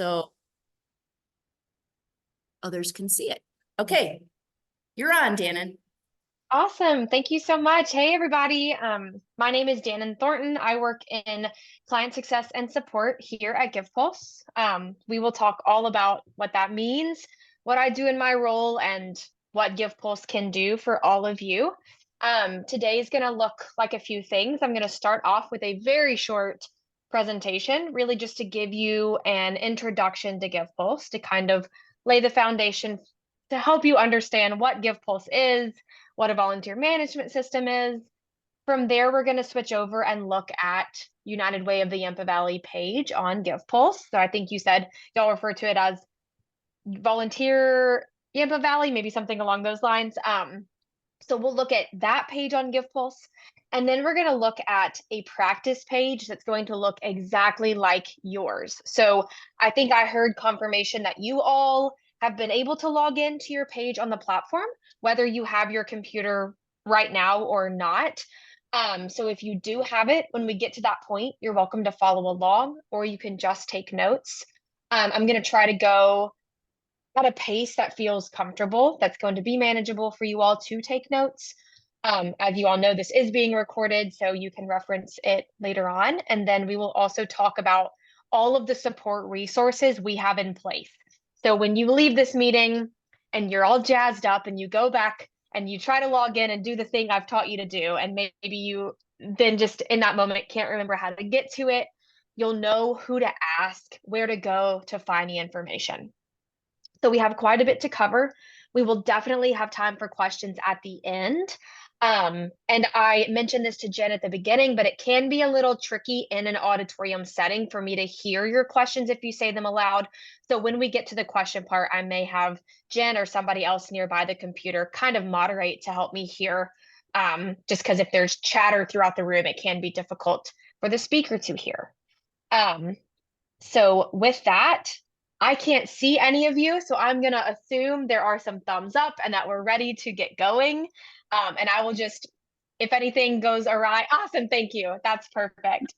so others can see it. Okay, you're on, Dannon. Awesome. Thank you so much. Hey, everybody. My name is Dannon Thornton. I work in client success and support here at GivePulse. We will talk all about what that means, what I do in my role, and what GivePulse can do for all of you. Today is going to look like a few things. I'm going to start off with a very short presentation, really just to give you an introduction to GivePulse, to kind of lay the foundation to help you understand what GivePulse is, what a volunteer management system is. From there, we're going to switch over and look at United Way of the Yampa Valley page on GivePulse. So I think you said y'all refer to it as Volunteer Yampa Valley, maybe something along those lines. So we'll look at that page on GivePulse, and then we're going to look at a practice page that's going to look exactly like yours. So I think I heard confirmation that you all have been able to log into your page on the platform, whether you have your computer right now or not. So if you do have it, when we get to that point, you're welcome to follow along, or you can just take notes. I'm going to try to go at a pace that feels comfortable, that's going to be manageable for you all to take notes. As you all know, this is being recorded, so you can reference it later on. And then we will also talk about all of the support resources we have in place. So when you leave this meeting and you're all jazzed up and you go back and you try to log in and do the thing I've taught you to do, and maybe you then just in that moment can't remember how to get to it, you'll know who to ask, where to go to find the information. So we have quite a bit to cover. We will definitely have time for questions at the end. And I mentioned this to Jen at the beginning, but it can be a little tricky in an auditorium setting for me to hear your questions if you say them aloud. So when we get to the question part, I may have Jen or somebody else nearby the computer kind of moderate to help me hear, just because if there's chatter throughout the room, it can be difficult for the speaker to hear. So with that, I can't see any of you, so I'm going to assume there are some thumbs up and that we're ready to get going. And I will just, if anything goes awry, awesome, thank you. That's perfect.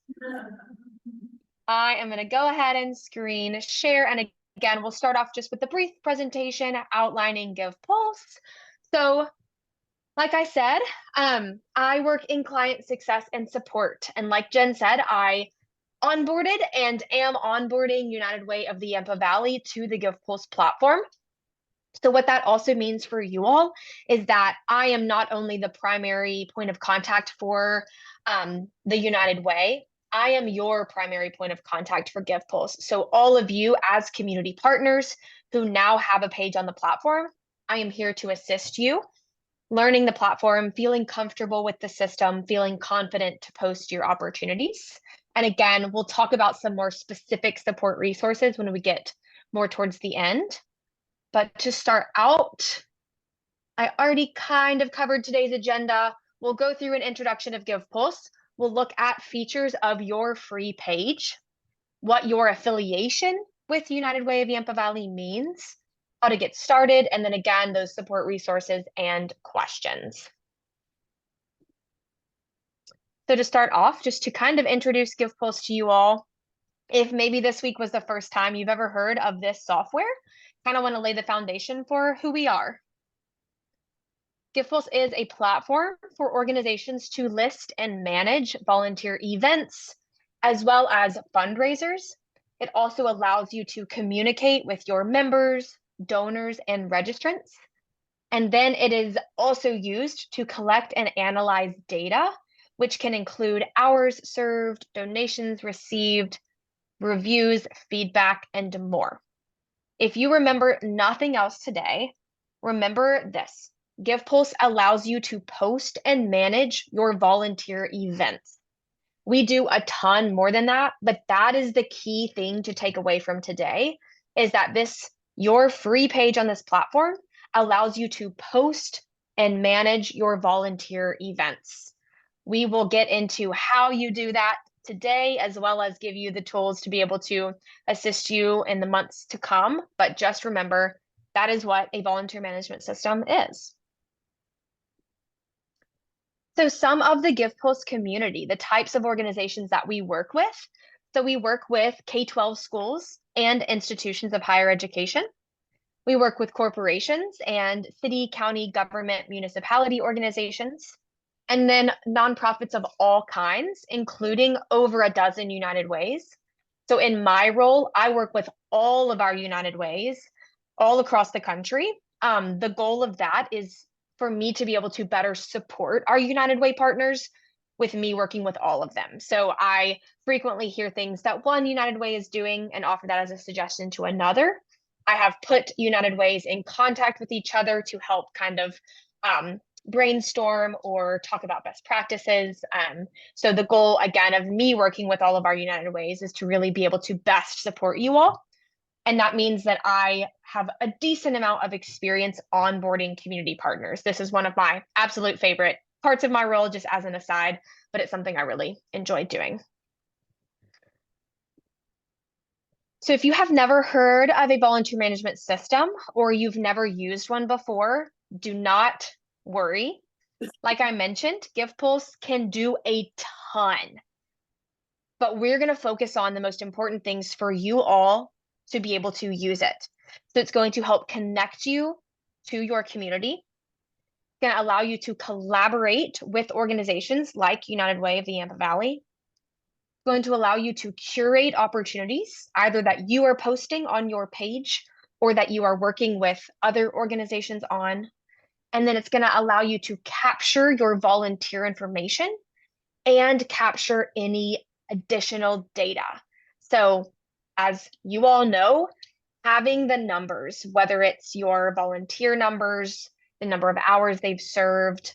I am going to go ahead and screen share. And again, we'll start off just with the brief presentation outlining GivePulse. So like I said, I work in client success and support. And like Jen said, I onboarded and am onboarding United Way of the Yampa Valley to the GivePulse platform. So what that also means for you all is that I am not only the primary point of contact for the United Way, I am your primary point of contact for GivePulse. So all of you as community partners who now have a page on the platform, I am here to assist you, learning the platform, feeling comfortable with the system, feeling confident to post your opportunities. And again, we'll talk about some more specific support resources when we get more towards the end. But to start out, I already kind of covered today's agenda. We'll go through an introduction of GivePulse. We'll look at features of your free page, what your affiliation with United Way of Yampa Valley means, how to get started, and then again, those support resources and questions. So to start off, just to kind of introduce GivePulse to you all, if maybe this week was the first time you've ever heard of this software, kind of want to lay the foundation for who we are. GivePulse is a platform for organizations to list and manage volunteer events, as well as fundraisers. It also allows you to communicate with your members, donors, and registrants. And then it is also used to collect and analyze data, which can include hours served, donations received, reviews, feedback, and more. If you remember nothing else today, remember this. GivePulse allows you to post and manage your volunteer events. We do a ton more than that, but that is the key thing to take away from today, is that your free page on this platform allows you to post and manage your volunteer events. We will get into how you do that today, as well as give you the tools to be able to assist you in the months to come. But just remember, that is what a volunteer management system is. So some of the GivePulse community, the types of organizations that we work with. So we work with K-12 schools and institutions of higher education. We work with corporations and city, county, government, municipality organizations, and then nonprofits of all kinds, including over a dozen United Ways. So in my role, I work with all of our United Ways all across the country. The goal of that is for me to be able to better support our United Way partners with me working with all of them. So I frequently hear things that one United Way is doing and offer that as a suggestion to another. I have put United Ways in contact with each other to help kind of brainstorm or talk about best practices. So the goal, again, of me working with all of our United Ways is to really be able to best support you all. And that means that I have a decent amount of experience onboarding community partners. This is one of my absolute favorite parts of my role, just as an aside, but it's something I really enjoy doing. So if you have never heard of a volunteer management system or you've never used one before, do not worry. Like I mentioned, GivePulse can do a ton, but we're going to focus on the most important things for you all to be able to use it. So it's going to help connect you to your community. It's going to allow you to collaborate with organizations like United Way of the Yampa Valley. It's going to allow you to curate opportunities, either that you are posting on your page or that you are working with other organizations on. And then it's going to allow you to capture your volunteer information and capture any additional data. So as you all know, having the numbers, whether it's your volunteer numbers, the number of hours they've served,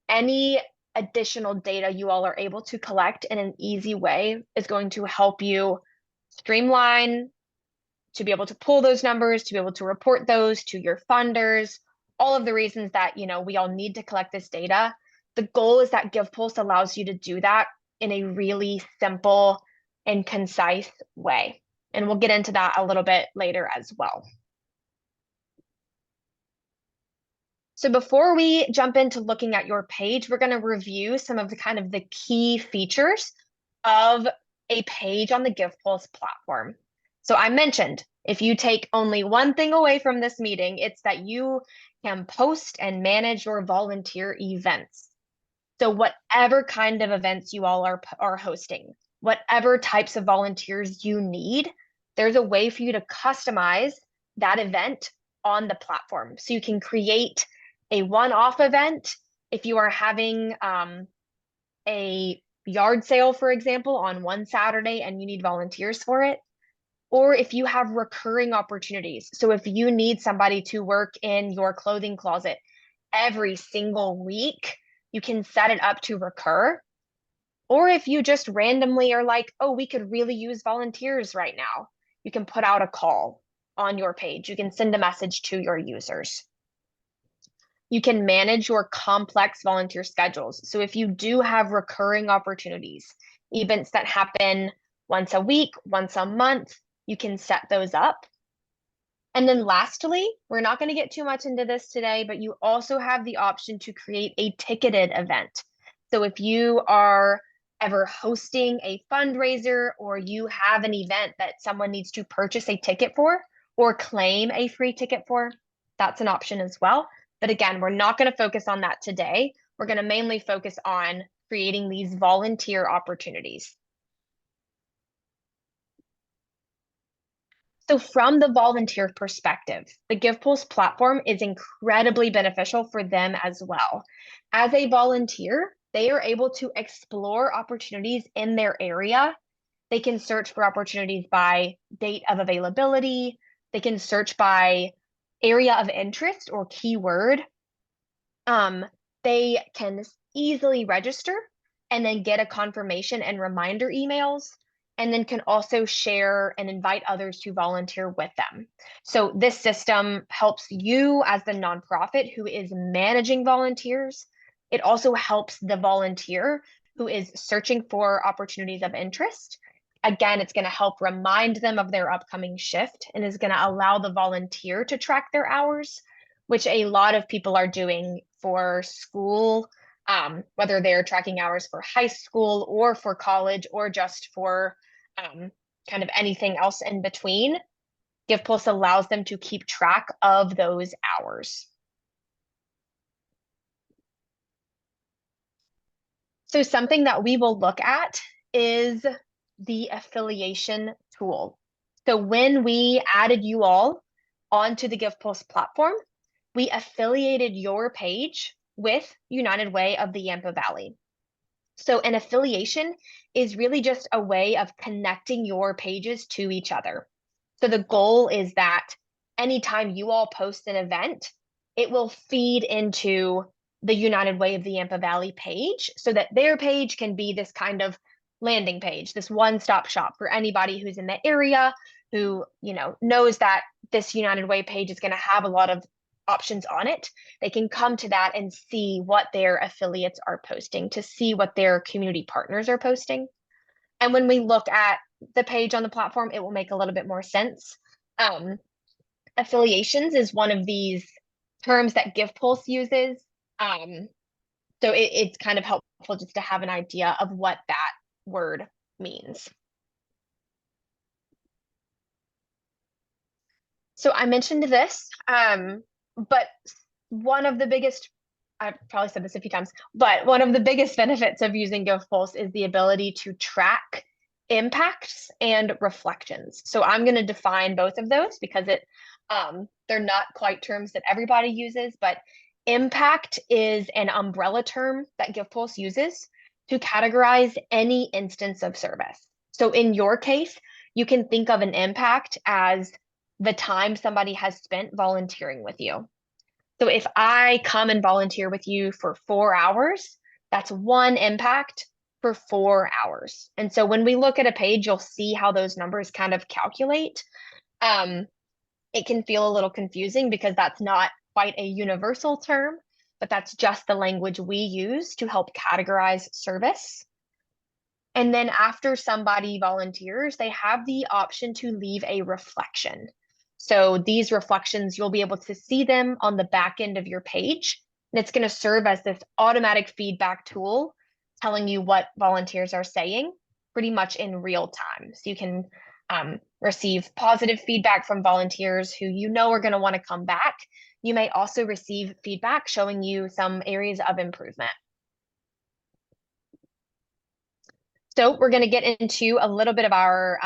any additional data you all are able to collect in an easy way is going to help you streamline, to be able to pull those numbers, to be able to report those to your funders, all of the reasons that, we all need to collect this data. The goal is that GivePulse allows you to do that in a really simple and concise way. And we'll get into that a little bit later as well. So before we jump into looking at your page, we're going to review some of the key features of a page on the GivePulse platform. So I mentioned, if you take only one thing away from this meeting, it's that you can post and manage your volunteer events. So whatever kind of events you all are hosting, whatever types of volunteers you need, there's a way for you to customize that event on the platform. So you can create a one-off event if you are having a yard sale, for example, on one Saturday and you need volunteers for it, or if you have recurring opportunities. So if you need somebody to work in your clothing closet every single week, you can set it up to recur. Or if you just randomly are like, oh, we could really use volunteers right now, you can put out a call on your page. You can send a message to your users. You can manage your complex volunteer schedules. So if you do have recurring opportunities, events that happen once a week, once a month, you can set those up. And then lastly, we're not going to get too much into this today, but you also have the option to create a ticketed event. So if you are ever hosting a fundraiser or you have an event that someone needs to purchase a ticket for or claim a free ticket for, that's an option as well. But again, we're not going to focus on that today. We're going to mainly focus on creating these volunteer opportunities. So from the volunteer perspective, the GivePulse platform is incredibly beneficial for them as well. As a volunteer, they are able to explore opportunities in their area. They can search for opportunities by date of availability. They can search by area of interest or keyword. They can easily register and then get a confirmation and reminder emails, and then can also share and invite others to volunteer with them. So this system helps you as the nonprofit who is managing volunteers. It also helps the volunteer who is searching for opportunities of interest. Again, it's going to help remind them of their upcoming shift and is going to allow the volunteer to track their hours, which a lot of people are doing for school, whether they're tracking hours for high school or for college or just for kind of anything else in between, GivePulse allows them to keep track of those hours. So something that we will look at is the affiliation tool. So when we added you all onto the GivePulse platform, we affiliated your page with United Way of the Yampa Valley. So an affiliation is really just a way of connecting your pages to each other. So the goal is that anytime you all post an event, it will feed into the United Way of the Yampa Valley page so that their page can be this kind of landing page, this one-stop shop for anybody who's in the area who, knows that this United Way page is going to have a lot of options on it. They can come to that and see what their affiliates are posting, to see what their community partners are posting. And when we look at the page on the platform, it will make a little bit more sense. Affiliations is one of these terms that GivePulse uses. So it's kind of helpful just to have an idea of what that word means. So I mentioned this, but one of the biggest, I've probably said this a few times, but one of the biggest benefits of using GivePulse is the ability to track impacts and reflections. So I'm going to define both of those because they're not quite terms that everybody uses, but impact is an umbrella term that GivePulse uses to categorize any instance of service. So in your case, you can think of an impact as the time somebody has spent volunteering with you. So if I come and volunteer with you for 4 hours, that's one impact for 4 hours. And so when we look at a page, you'll see how those numbers kind of calculate. It can feel a little confusing because that's not quite a universal term, but that's just the language we use to help categorize service. And then after somebody volunteers, they have the option to leave a reflection. So these reflections, you'll be able to see them on the back end of your page. And it's going to serve as this automatic feedback tool telling you what volunteers are saying pretty much in real time. So you can receive positive feedback from volunteers who are going to want to come back. You may also receive feedback showing you some areas of improvement. So we're going to get into a little bit of our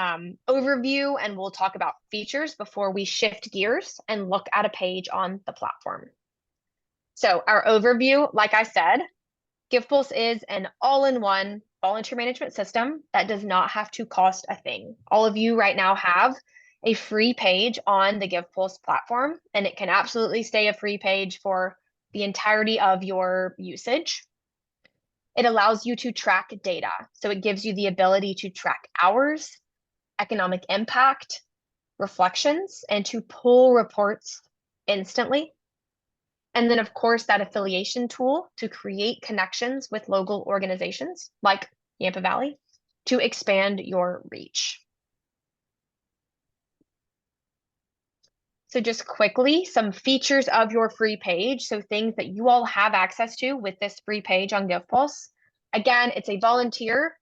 overview, and we'll talk about features before we shift gears and look at a page on the platform. So our overview, like I said, GivePulse is an all-in-one volunteer management system that does not have to cost a thing. All of you right now have a free page on the GivePulse platform, and it can absolutely stay a free page for the entirety of your usage. It allows you to track data. So it gives you the ability to track hours, economic impact, reflections, and to pull reports instantly. And then, of course, that affiliation tool to create connections with local organizations like Yampa Valley to expand your reach. So just quickly, some features of your free page. So things that you all have access to with this free page on GivePulse. Again, it's a volunteer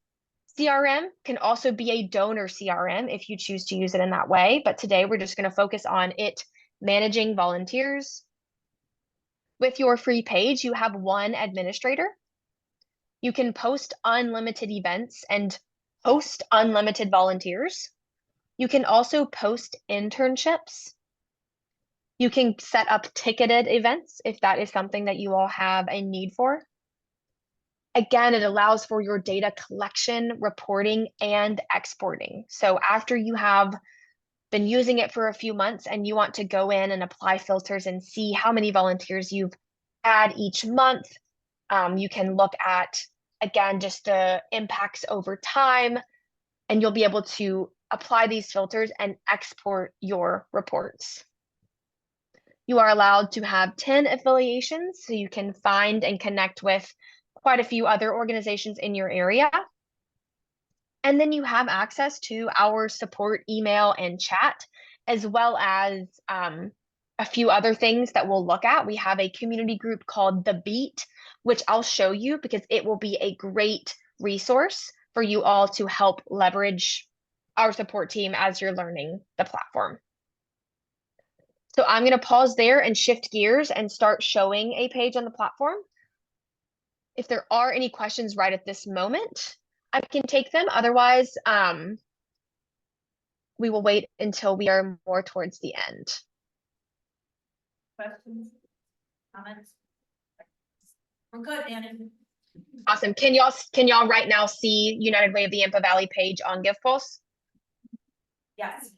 CRM, can also be a donor CRM if you choose to use it in that way. But today we're just going to focus on it managing volunteers. With your free page, you have one administrator. You can post unlimited events and host unlimited volunteers. You can also post internships. You can set up ticketed events if that is something that you all have a need for. Again, it allows for your data collection, reporting, and exporting. So after you have been using it for a few months and you want to go in and apply filters and see how many volunteers you've had each month, you can look at, again, just the impacts over time, and you'll be able to apply these filters and export your reports. You are allowed to have 10 affiliations, so you can find and connect with quite a few other organizations in your area. And then you have access to our support email and chat, as well as a few other things that we'll look at. We have a community group called The Beat, which I'll show you because it will be a great resource for you all to help leverage our support team as you're learning the platform. So I'm going to pause there and shift gears and start showing a page on the platform. If there are any questions right at this moment, I can take them. Otherwise, we will wait until we are more towards the end. Questions, comments? We're good, Annie. Awesome. Can y'all right now see United Way of the Yampa Valley page on GivePulse? Yes.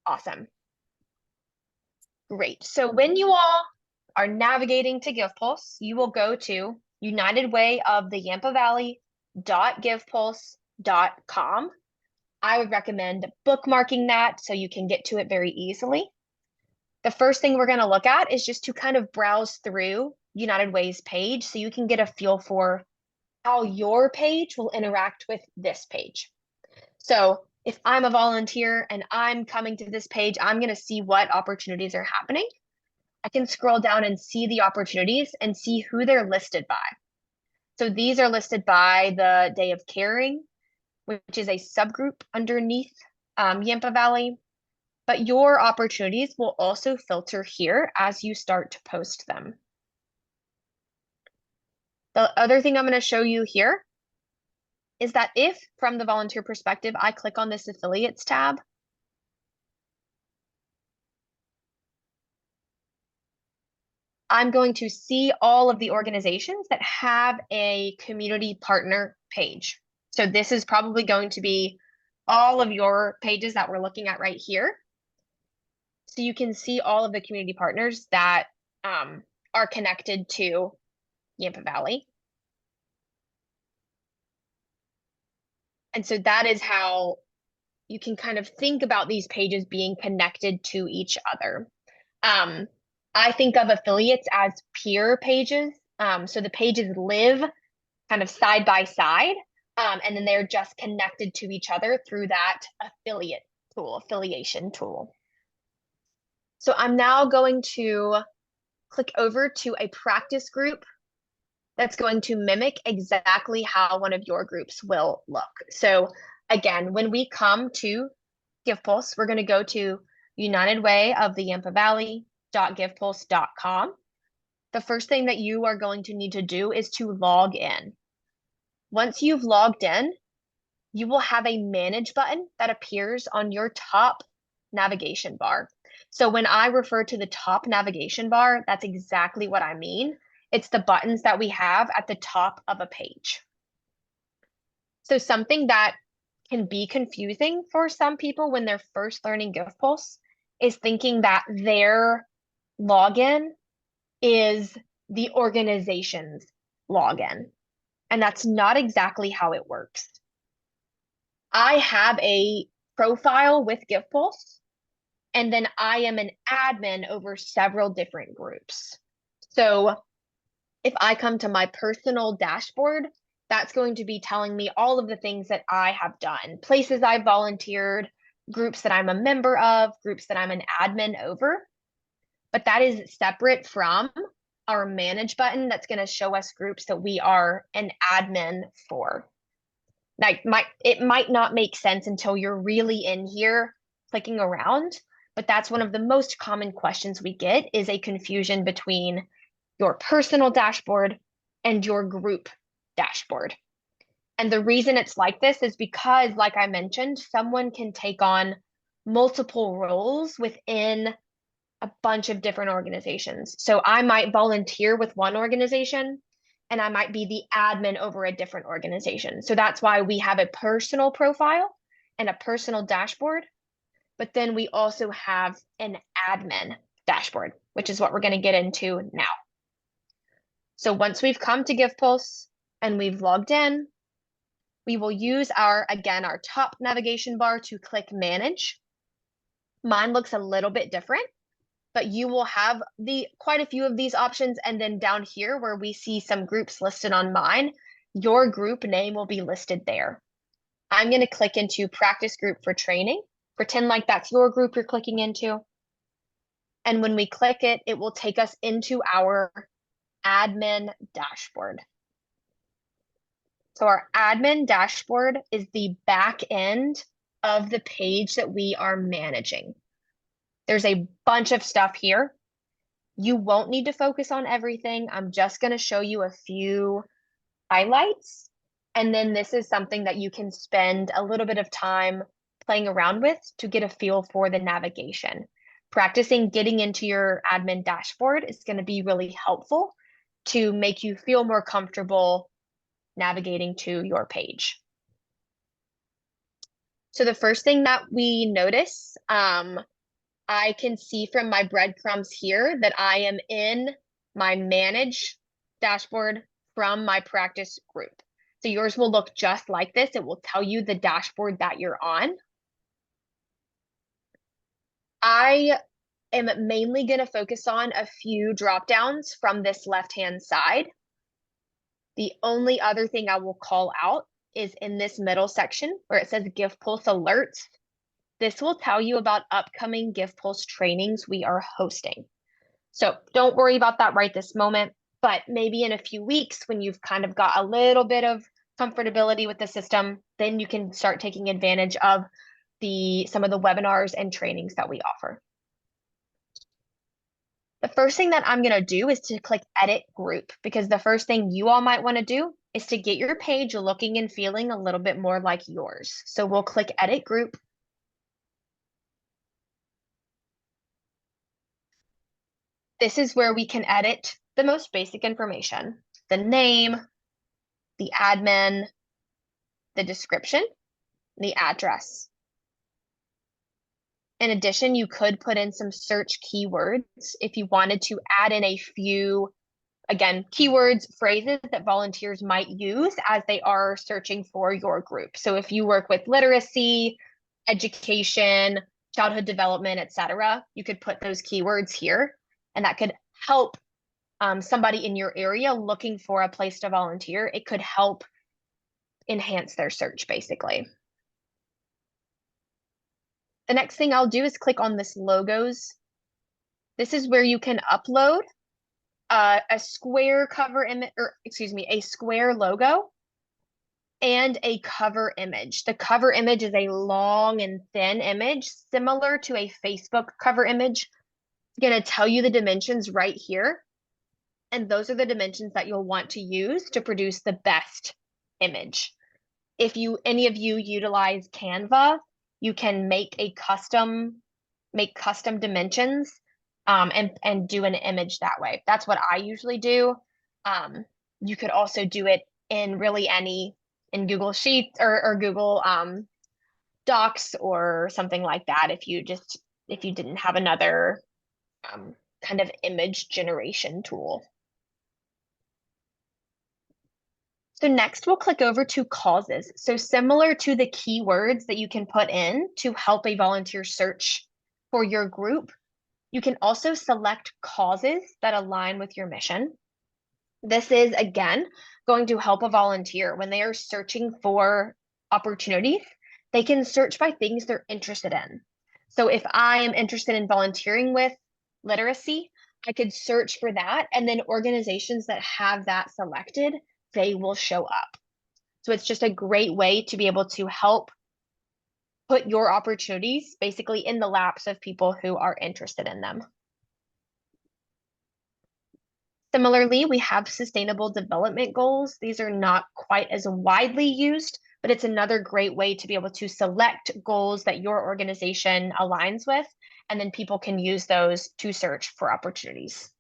Awesome. Great. So when you all are navigating to GivePulse, you will go to United Way of the Yampa Valley.givepulse.com. I would recommend bookmarking that so you can get to it very easily. The first thing we're going to look at is just to kind of browse through United Way's page so you can get a feel for how your page will interact with this page. So if I'm a volunteer and I'm coming to this page, I'm going to see what opportunities are happening. I can scroll down and see the opportunities and see who they're listed by. So these are listed by the Day of Caring, which is a subgroup underneath Yampa Valley. But your opportunities will also filter here as you start to post them. The other thing I'm going to show you here is that if, from the volunteer perspective, I click on this affiliates tab, I'm going to see all of the organizations that have a community partner page. So this is probably going to be all of your pages that we're looking at right here. So you can see all of the community partners that are connected to Yampa Valley. And so that is how you can kind of think about these pages being connected to each other. I think of affiliates as peer pages. So the pages live kind of side by side, and then they're just connected to each other through that affiliate tool, affiliation tool. So I'm now going to click over to a practice group that's going to mimic exactly how one of your groups will look. So again, when we come to GivePulse, we're going to go to United Way of the Yampa Valley.givepulse.com. The first thing that you are going to need to do is to log in. Once you've logged in, you will have a manage button that appears on your top navigation bar. So when I refer to the top navigation bar, that's exactly what I mean. It's the buttons that we have at the top of a page. So something that can be confusing for some people when they're first learning GivePulse is thinking that their login is the organization's login. And that's not exactly how it works. I have a profile with GivePulse, and then I am an admin over several different groups. So if I come to my personal dashboard, that's going to be telling me all of the things that I have done, places I've volunteered, groups that I'm a member of, groups that I'm an admin over. But that is separate from our manage button that's going to show us groups that we are an admin for. Like it might not make sense until you're really in here clicking around, but that's one of the most common questions we get is a confusion between your personal dashboard and your group dashboard. And the reason it's like this is because, like I mentioned, someone can take on multiple roles within a bunch of different organizations. So I might volunteer with one organization and I might be the admin over a different organization. So that's why we have a personal profile and a personal dashboard, but then we also have an admin dashboard, which is what we're going to get into now. So once we've come to GivePulse and we've logged in, we will use our top navigation bar to click manage. Mine looks a little bit different, but you will have quite a few of these options. And then down here where we see some groups listed on mine, your group name will be listed there. I'm going to click into practice group for training. Pretend like that's your group you're clicking into. And when we click it, it will take us into our admin dashboard. So our admin dashboard is the back end of the page that we are managing. There's a bunch of stuff here. You won't need to focus on everything. I'm just going to show you a few highlights. And then this is something that you can spend a little bit of time playing around with to get a feel for the navigation. Practicing getting into your admin dashboard is going to be really helpful to make you feel more comfortable navigating to your page. So the first thing that we notice, I can see from my breadcrumbs here that I am in my manage dashboard from my practice group. So yours will look just like this. It will tell you the dashboard that you're on. I am mainly going to focus on a few drop downs from this left-hand side. The only other thing I will call out is in this middle section where it says Give Pulse Alerts. This will tell you about upcoming Give Pulse trainings we are hosting. So don't worry about that right this moment, but maybe in a few weeks when you've kind of got a little bit of comfortability with the system, then you can start taking advantage of some of the webinars and trainings that we offer. The first thing that I'm going to do is to click Edit Group, because the first thing you all might want to do is to get your page looking and feeling a little bit more like yours. So we'll click Edit Group. This is where we can edit the most basic information: the name, the admin, the description, the address. In addition, you could put in some search keywords if you wanted to add in a few, again, keywords, phrases that volunteers might use as they are searching for your group. So if you work with literacy, education, childhood development, etc., you could put those keywords here, and that could help somebody in your area looking for a place to volunteer. It could help enhance their search, basically. The next thing I'll do is click on this logos. This is where you can upload a square cover image, or excuse me, a square logo and a cover image. The cover image is a long and thin image, similar to a Facebook cover image. It's going to tell you the dimensions right here. And those are the dimensions that you'll want to use to produce the best image. If any of you utilize Canva, you can make custom dimensions and do an image that way. That's what I usually do. You could also do it in really in Google Sheets or Google Docs or something like that if you didn't have another kind of image generation tool. So next we'll click over to causes. So similar to the keywords that you can put in to help a volunteer search for your group, you can also select causes that align with your mission. This is, again, going to help a volunteer when they are searching for opportunities. They can search by things they're interested in. So if I am interested in volunteering with literacy, I could search for that, and then organizations that have that selected, they will show up. So it's just a great way to be able to help put your opportunities basically in the laps of people who are interested in them. Similarly, we have sustainable development goals. These are not quite as widely used, but it's another great way to be able to select goals that your organization aligns with, and then people can use those to search for opportunities.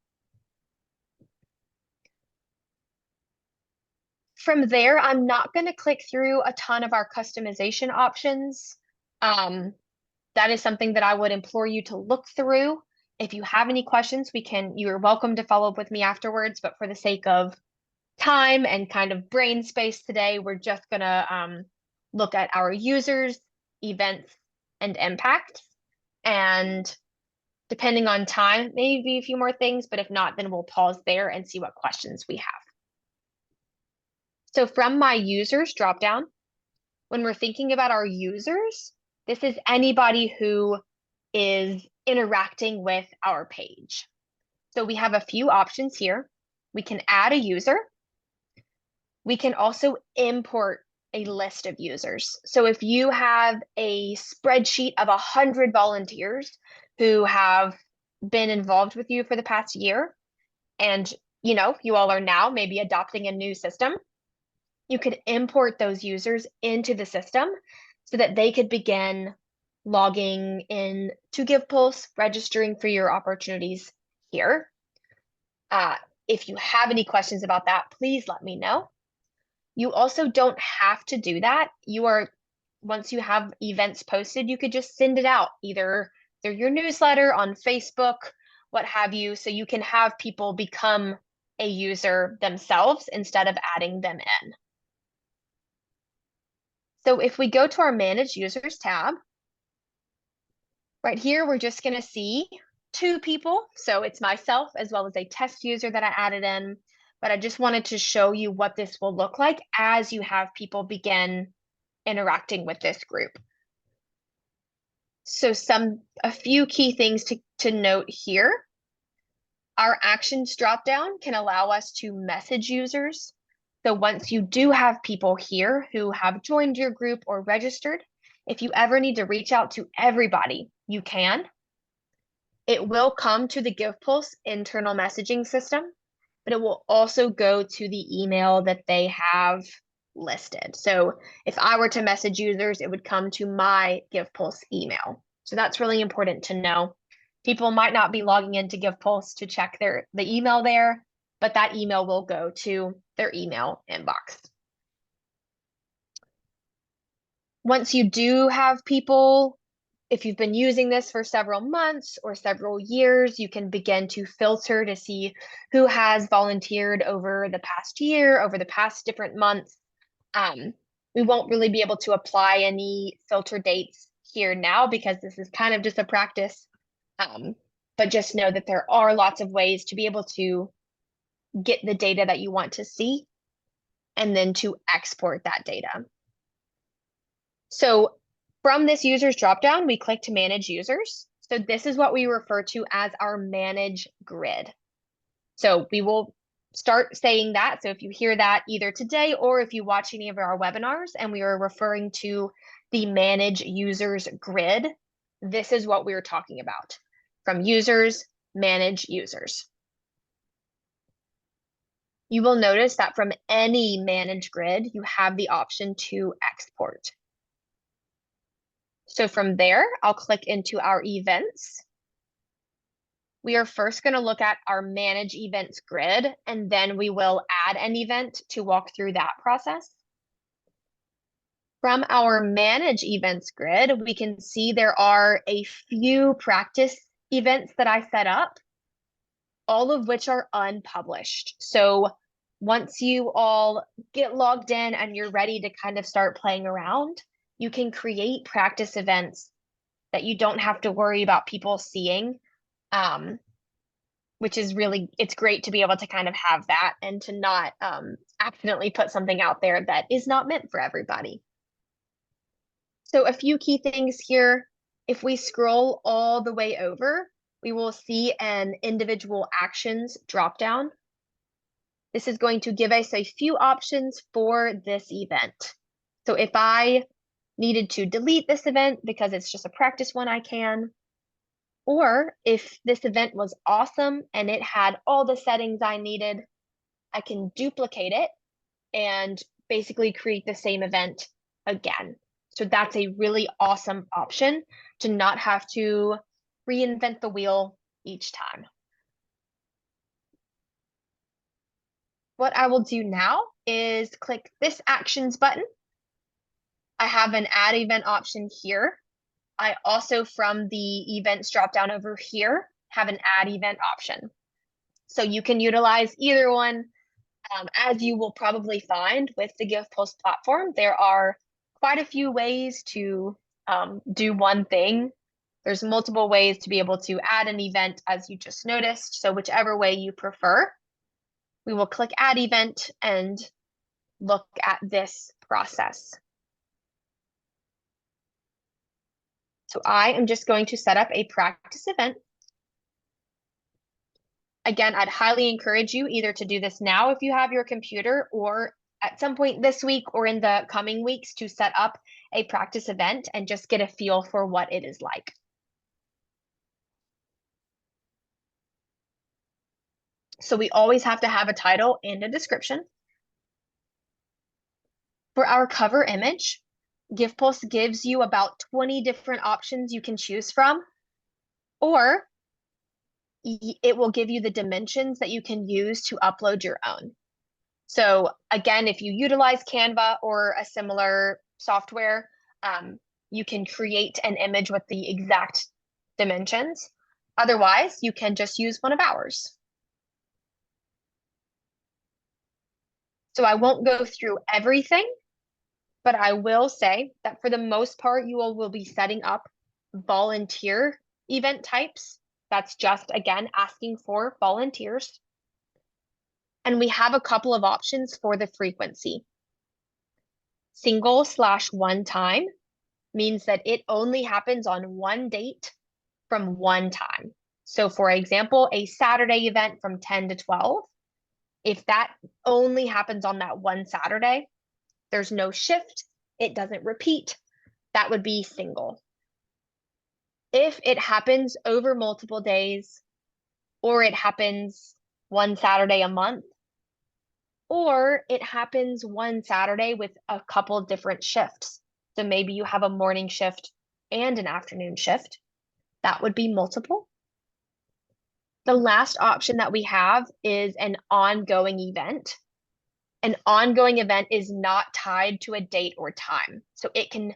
From there, I'm not going to click through a ton of our customization options. That is something that I would implore you to look through. If you have any questions, you're welcome to follow up with me afterwards, but for the sake of time and kind of brain space today, we're just gonna look at our users, events, and impact. And depending on time, maybe a few more things, but if not, then we'll pause there and see what questions we have. So from my users dropdown, when we're thinking about our users, this is anybody who is interacting with our page. So we have a few options here. We can add a user. We can also import a list of users. So if you have a spreadsheet of 100 volunteers who have been involved with you for the past year, and you all are now maybe adopting a new system, you could import those users into the system so that they could begin logging in to GivePulse, registering for your opportunities here. If you have any questions about that, please let me know. You also don't have to do that. Once you have events posted, you could just send it out either through your newsletter, on Facebook, what have you, so you can have people become a user themselves instead of adding them in. So if we go to our Manage Users tab, right here, we're just going to see 2 people. So it's myself as well as a test user that I added in. But I just wanted to show you what this will look like as you have people begin interacting with this group. So a few key things to note here. Our actions dropdown can allow us to message users. So once you do have people here who have joined your group or registered, if you ever need to reach out to everybody, you can. It will come to the GivePulse internal messaging system, but it will also go to the email that they have listed. So if I were to message users, it would come to my GivePulse email. So that's really important to know. People might not be logging into GivePulse to check the email there, but that email will go to their email inbox. Once you do have people, if you've been using this for several months or several years, you can begin to filter to see who has volunteered over the past year, over the past different months. We won't really be able to apply any filter dates here now because this is kind of just a practice. But just know that there are lots of ways to be able to get the data that you want to see and then to export that data. So from this users dropdown, we click to manage users. So this is what we refer to as our manage grid. So we will start saying that. So if you hear that either today or if you watch any of our webinars and we are referring to the manage users grid, this is what we're talking about. From users, manage users. You will notice that from any manage grid, you have the option to export. So from there, I'll click into our events. We are first going to look at our manage events grid, and then we will add an event to walk through that process. From our manage events grid, we can see there are a few practice events that I set up, all of which are unpublished. So once you all get logged in and you're ready to kind of start playing around, you can create practice events that you don't have to worry about people seeing, which is it's great to be able to kind of have that and to not accidentally put something out there that is not meant for everybody. So a few key things here. If we scroll all the way over, we will see an individual actions dropdown. This is going to give us a few options for this event. So if I needed to delete this event because it's just a practice one, I can. Or if this event was awesome and it had all the settings I needed, I can duplicate it and basically create the same event again. So that's a really awesome option to not have to reinvent the wheel each time. What I will do now is click this actions button. I have an add event option here. I also, from the events dropdown over here, have an add event option. So you can utilize either one. As you will probably find with the GivePulse platform, there are quite a few ways to do one thing. There's multiple ways to be able to add an event, as you just noticed. So whichever way you prefer, we will click add event and look at this process. So I am just going to set up a practice event. Again, I'd highly encourage you either to do this now if you have your computer or at some point this week or in the coming weeks to set up a practice event and just get a feel for what it is like. So we always have to have a title and a description. For our cover image, GivePulse gives you about 20 different options you can choose from, or it will give you the dimensions that you can use to upload your own. So again, if you utilize Canva or a similar software, you can create an image with the exact dimensions. Otherwise, you can just use one of ours. So I won't go through everything, but I will say that for the most part, you will be setting up volunteer event types. That's just, again, asking for volunteers. And we have a couple of options for the frequency. Single/one time means that it only happens on one date from one time. So for example, a Saturday event from 10 to 12, if that only happens on that one Saturday, there's no shift, it doesn't repeat, that would be single. If it happens over multiple days, or it happens one Saturday a month, or it happens one Saturday with a couple different shifts. So maybe you have a morning shift and an afternoon shift, that would be multiple. The last option that we have is an ongoing event. An ongoing event is not tied to a date or time. So it can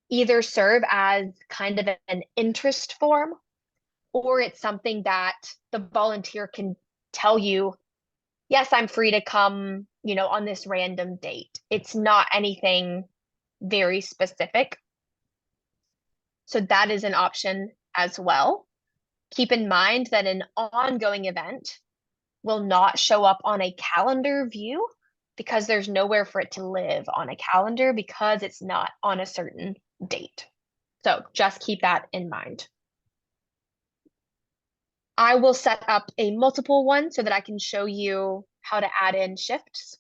either serve as kind of an interest form, or it's something that the volunteer can tell you, yes, I'm free to come, on this random date. It's not anything very specific. So that is an option as well. Keep in mind that an ongoing event will not show up on a calendar view because there's nowhere for it to live on a calendar because it's not on a certain date. So just keep that in mind. I will set up a multiple one so that I can show you how to add in shifts.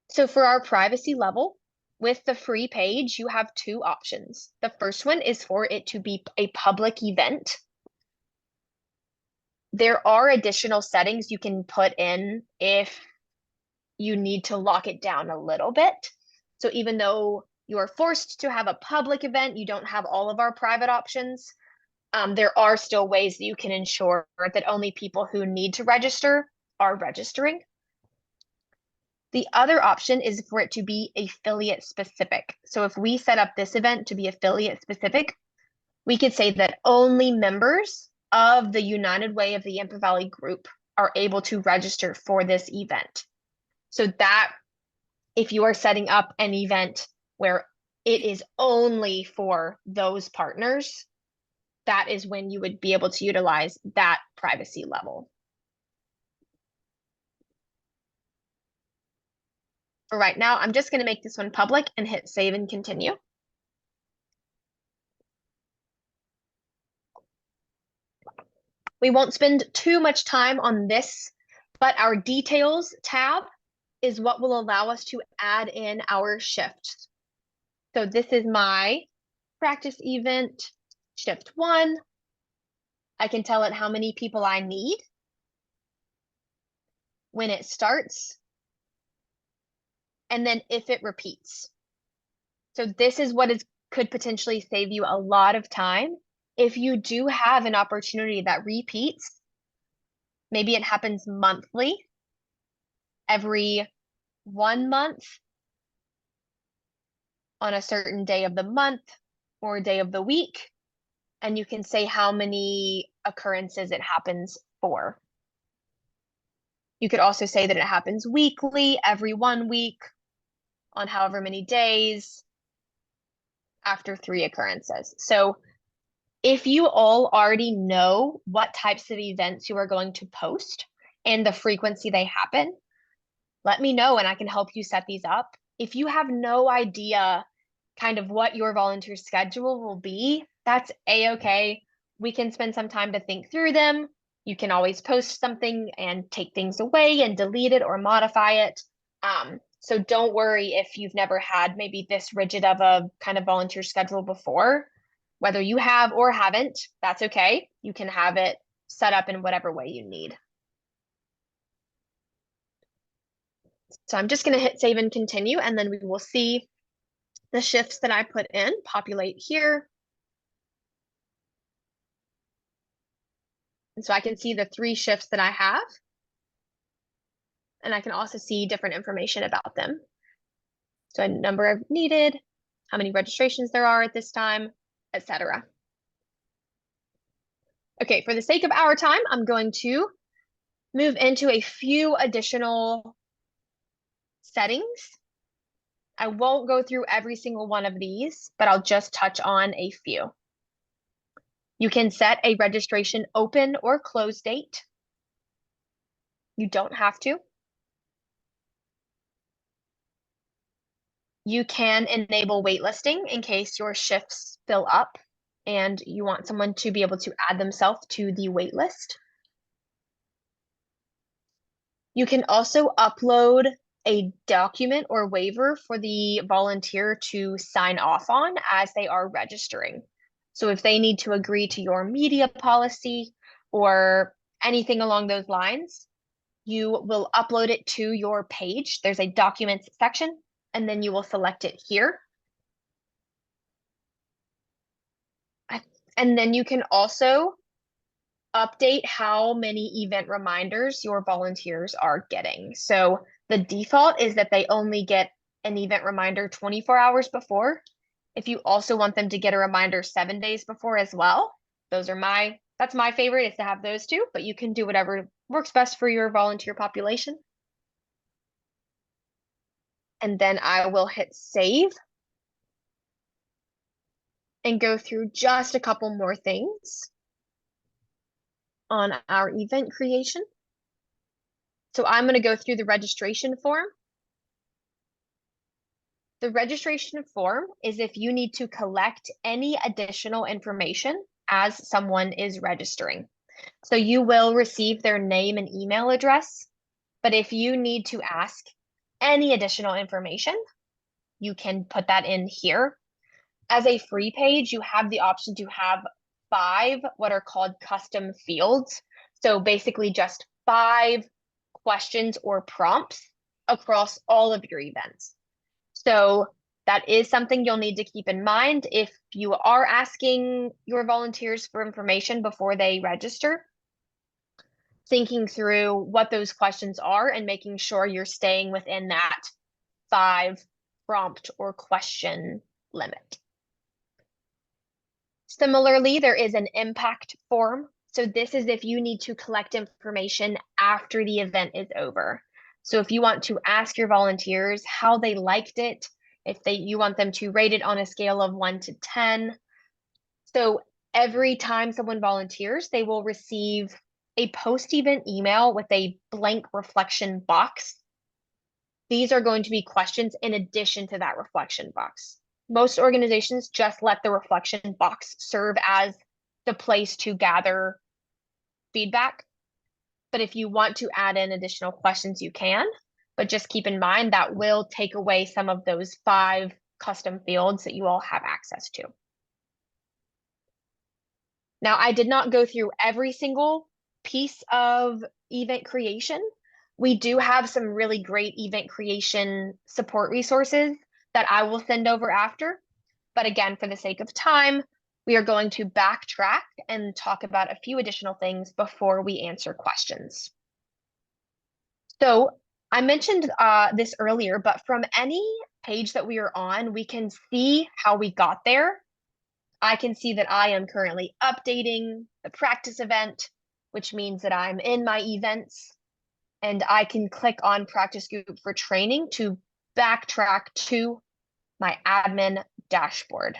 So for our privacy level, with the free page, you have two options. The first one is for it to be a public event. There are additional settings you can put in if you need to lock it down a little bit. So even though you're forced to have a public event, you don't have all of our private options. There are still ways that you can ensure that only people who need to register are registering. The other option is for it to be affiliate specific. So if we set up this event to be affiliate specific, we could say that only members of the United Way of the Yampa Valley group are able to register for this event. So that if you are setting up an event where it is only for those partners, that is when you would be able to utilize that privacy level. For right now, I'm just going to make this one public and hit save and continue. We won't spend too much time on this, but our details tab is what will allow us to add in our shifts. So this is my practice event, shift 1. I can tell it how many people I need, when it starts, and then if it repeats. So this is what could potentially save you a lot of time. If you do have an opportunity that repeats, maybe it happens monthly, every 1 month, on a certain day of the month or day of the week, and you can say how many occurrences it happens for. You could also say that it happens weekly, every 1 week, on however many days, after 3 occurrences. So if you all already know what types of events you are going to post and the frequency they happen, let me know and I can help you set these up. If you have no idea kind of what your volunteer schedule will be, that's a-okay. We can spend some time to think through them. You can always post something and take things away and delete it or modify it. So don't worry if you've never had maybe this rigid of a kind of volunteer schedule before. Whether you have or haven't, that's okay. You can have it set up in whatever way you need. So I'm just going to hit save and continue, and then we will see the shifts that I put in populate here. And so I can see the 3 shifts that I have. And I can also see different information about them. So a number of needed, how many registrations there are at this time, etc. Okay, for the sake of our time, I'm going to move into a few additional settings. I won't go through every single one of these, but I'll just touch on a few. You can set a registration open or close date. You don't have to. You can enable waitlisting in case your shifts fill up and you want someone to be able to add themselves to the wait list. You can also upload a document or waiver for the volunteer to sign off on as they are registering. So if they need to agree to your media policy or anything along those lines, you will upload it to your page. There's a documents section, and then you will select it here. And then you can also update how many event reminders your volunteers are getting. So the default is that they only get an event reminder 24 hours before. If you also want them to get a reminder 7 days before as well, that's my favorite is to have those two, but you can do whatever works best for your volunteer population. And then I will hit save and go through just a couple more things on our event creation. So I'm going to go through the registration form. The registration form is if you need to collect any additional information as someone is registering. So you will receive their name and email address, but if you need to ask any additional information, you can put that in here. As a free page, you have the option to have 5 what are called custom fields. So basically just 5 questions or prompts across all of your events. So that is something you'll need to keep in mind if you are asking your volunteers for information before they register. Thinking through what those questions are and making sure you're staying within that 5 prompt or question limit. Similarly, there is an impact form. So this is if you need to collect information after the event is over. So if you want to ask your volunteers how they liked it, if you want them to rate it on a scale of 1 to 10. So every time someone volunteers, they will receive a post-event email with a blank reflection box. These are going to be questions in addition to that reflection box. Most organizations just let the reflection box serve as the place to gather feedback. But if you want to add in additional questions, you can. But just keep in mind that will take away some of those 5 custom fields that you all have access to. Now, I did not go through every single piece of event creation. We do have some really great event creation support resources that I will send over after. But again, for the sake of time, we are going to backtrack and talk about a few additional things before we answer questions. So I mentioned this earlier, but from any page that we are on, we can see how we got there. I can see that I am currently updating the practice event, which means that I'm in my events, and I can click on practice group for training to backtrack to my admin dashboard.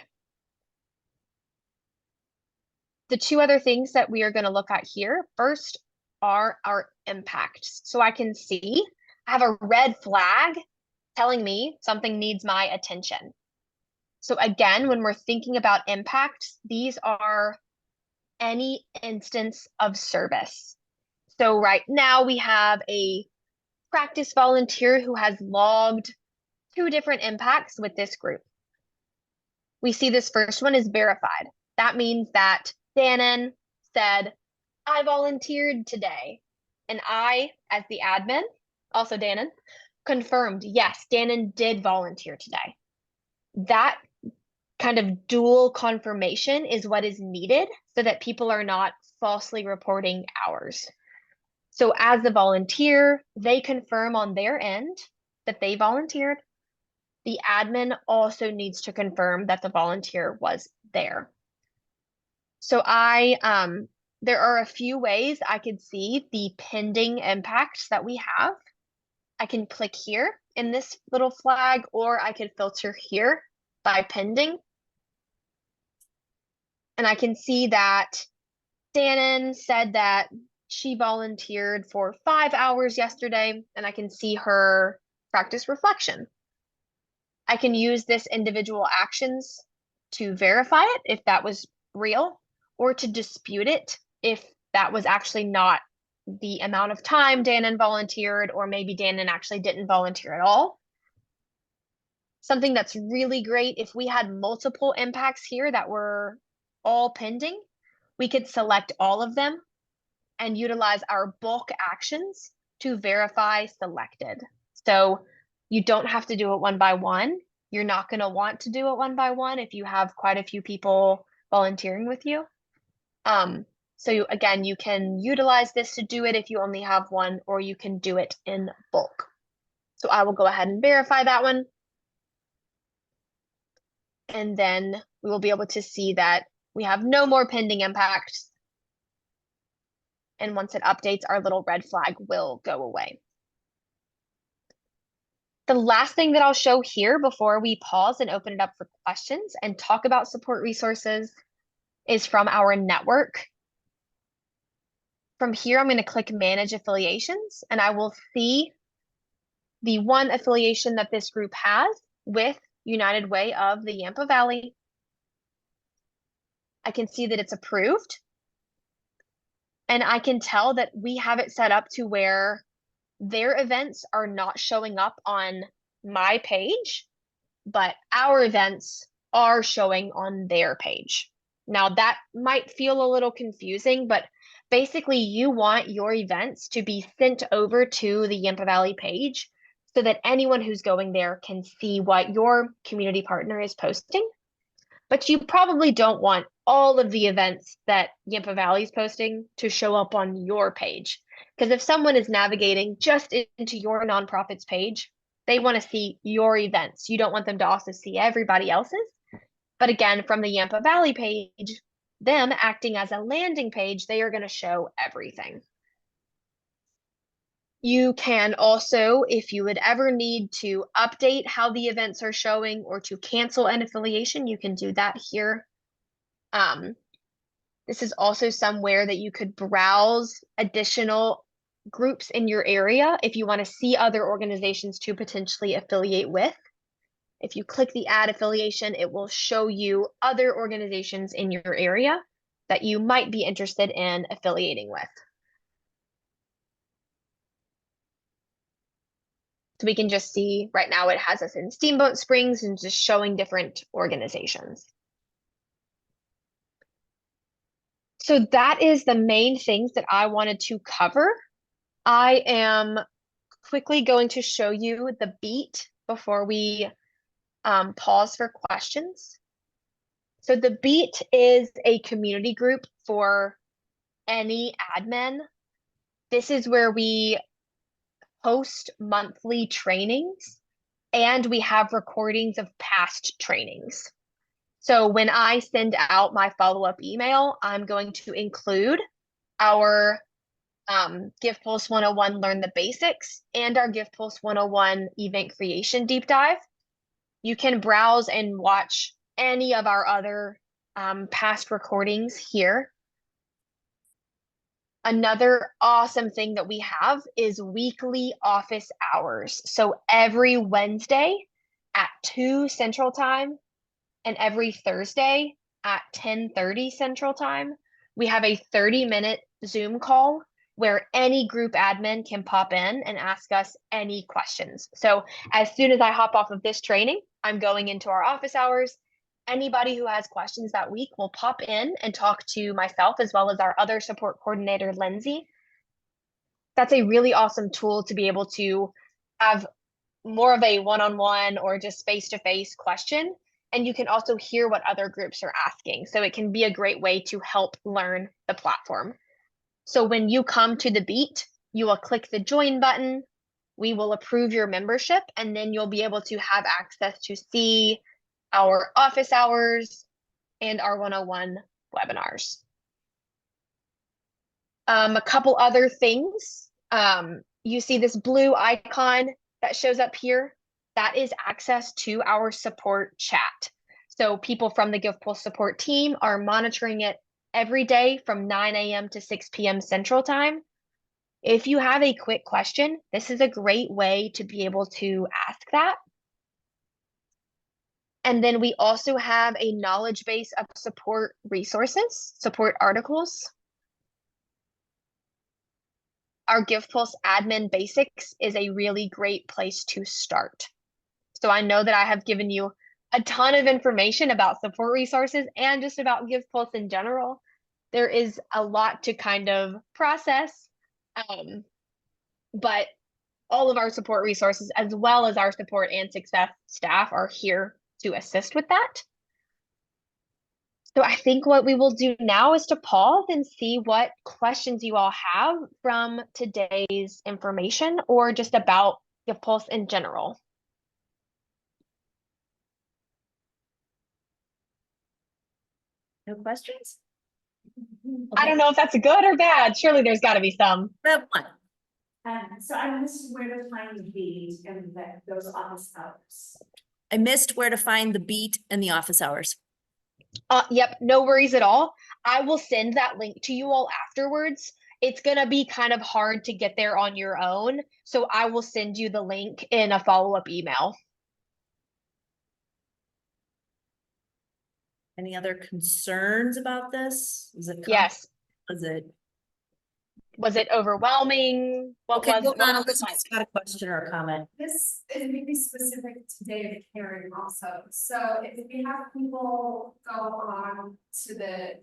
The 2 other things that we are going to look at here first are our impacts. So I can see I have a red flag telling me something needs my attention. So again, when we're thinking about impacts, these are any instance of service. So right now we have a practice volunteer who has logged 2 different impacts with this group. We see this first one is verified. That means that Dannon said, I volunteered today. And I, as the admin, also Dannon, confirmed, yes, Dannon did volunteer today. That kind of dual confirmation is what is needed so that people are not falsely reporting hours. So as the volunteer, they confirm on their end that they volunteered. The admin also needs to confirm that the volunteer was there. So there are a few ways I could see the pending impacts that we have. I can click here in this little flag, or I could filter here by pending. And I can see that Dannon said that she volunteered for 5 hours yesterday, and I can see her practice reflection. I can use this individual actions to verify it if that was real, or to dispute it if that was actually not the amount of time Dannon volunteered, or maybe Dannon actually didn't volunteer at all. Something that's really great, if we had multiple impacts here that were all pending, we could select all of them and utilize our bulk actions to verify selected. So you don't have to do it one by one. You're not going to want to do it one by one if you have quite a few people volunteering with you. So again, you can utilize this to do it if you only have one, or you can do it in bulk. So I will go ahead and verify that one. And then we will be able to see that we have no more pending impacts. And once it updates, our little red flag will go away. The last thing that I'll show here before we pause and open it up for questions and talk about support resources is from our network. From here, I'm going to click Manage Affiliations, and I will see the one affiliation that this group has with United Way of the Yampa Valley. I can see that it's approved, and I can tell that we have it set up to where their events are not showing up on my page, but our events are showing on their page. Now that might feel a little confusing, but basically you want your events to be sent over to the Yampa Valley page so that anyone who's going there can see what your community partner is posting. But you probably don't want all of the events that Yampa Valley is posting to show up on your page. Because if someone is navigating just into your nonprofit's page, they want to see your events. You don't want them to also see everybody else's. But again, from the Yampa Valley page, them acting as a landing page, they are going to show everything. You can also, if you would ever need to update how the events are showing or to cancel an affiliation, you can do that here. This is also somewhere that you could browse additional groups in your area if you want to see other organizations to potentially affiliate with. If you click the add affiliation, it will show you other organizations in your area that you might be interested in affiliating with. So we can just see right now it has us in Steamboat Springs and just showing different organizations. So that is the main things that I wanted to cover. I am quickly going to show you the beat before we pause for questions. So the beat is a community group for any admin. This is where we host monthly trainings, and we have recordings of past trainings. So when I send out my follow-up email, I'm going to include our Give Pulse 101 Learn the Basics and our Give Pulse 101 Event Creation Deep Dive. You can browse and watch any of our other past recordings here. Another awesome thing that we have is weekly office hours. So every Wednesday at 2 Central Time and every Thursday at 10:30 Central Time, we have a 30-minute Zoom call where any group admin can pop in and ask us any questions. So as soon as I hop off of this training, I'm going into our office hours. Anybody who has questions that week will pop in and talk to myself as well as our other support coordinator, Lindsay. That's a really awesome tool to be able to have more of a one-on-one or just face-to-face question. And you can also hear what other groups are asking. So it can be a great way to help learn the platform. So when you come to the Beat, you will click the join button. We will approve your membership, and then you'll be able to have access to see our office hours and our 101 webinars. A couple other things. You see this blue icon that shows up here? That is access to our support chat. So people from the GivePulse support team are monitoring it every day from 9 a.m. to 6 p.m. Central Time. If you have a quick question, this is a great way to be able to ask that. And then we also have a knowledge base of support resources, support articles. Our GivePulse admin basics is a really great place to start. So I know that I have given you a ton of information about support resources and just about GivePulse in general. There is a lot to kind of process, but all of our support resources, as well as our support and success staff, are here to assist with that. So I think what we will do now is to pause and see what questions you all have from today's information or just about GivePulse in general. No questions? I don't know if that's good or bad. Surely there's got to be some. One. So I missed where to find the beat and those office hours. I missed where to find the Beat and the office hours. Yep, no worries at all. I will send that link to you all afterwards. It's going to be kind of hard to get there on your own. So I will send you the link in a follow-up email. Any other concerns about this? Is it? Yes. Was it overwhelming? okay? Hold on, Elizabeth's got a question or a comment. This is maybe specific to Day of Caring also. So if we have people go on to the